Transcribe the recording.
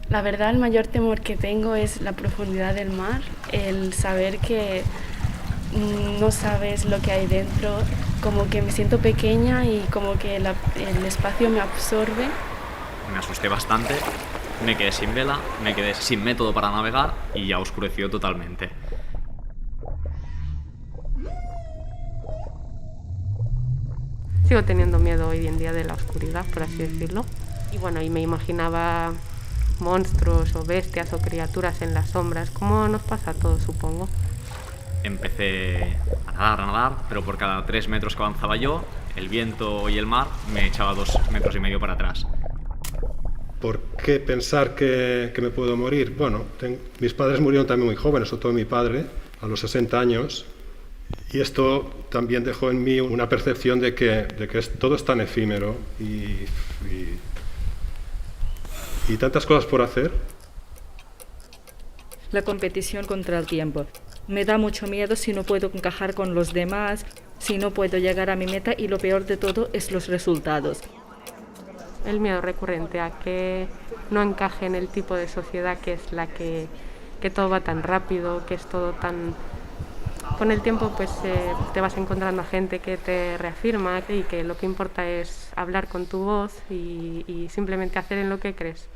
La verdad, el mayor temor que tengo es la profundidad del mar, el saber que no sabes lo que hay dentro, como que me siento pequeña y como que el espacio me absorbe. Me asusté bastante, me quedé sin vela, me quedé sin método para navegar y ya oscureció totalmente. Sigo teniendo miedo hoy en día de la oscuridad, por así decirlo. Y bueno, y me imaginaba monstruos o bestias o criaturas en las sombras, como nos pasa a todos, supongo. Empecé a nadar, pero por cada 3 metros que avanzaba yo, el viento y el mar me echaba 2,5 metros para atrás. ¿Por qué pensar que me puedo morir? Bueno, mis padres murieron también muy jóvenes, sobre todo mi padre, a los 60 años, y esto también dejó en mí una percepción de que todo es tan efímero y tantas cosas por hacer. La competición contra el tiempo. Me da mucho miedo si no puedo encajar con los demás, si no puedo llegar a mi meta y lo peor de todo es los resultados. El miedo recurrente a que no encaje en el tipo de sociedad que es la que todo va tan rápido, que es todo tan... Con el tiempo pues te vas encontrando a gente que te reafirma y que lo que importa es hablar con tu voz y simplemente hacer en lo que crees.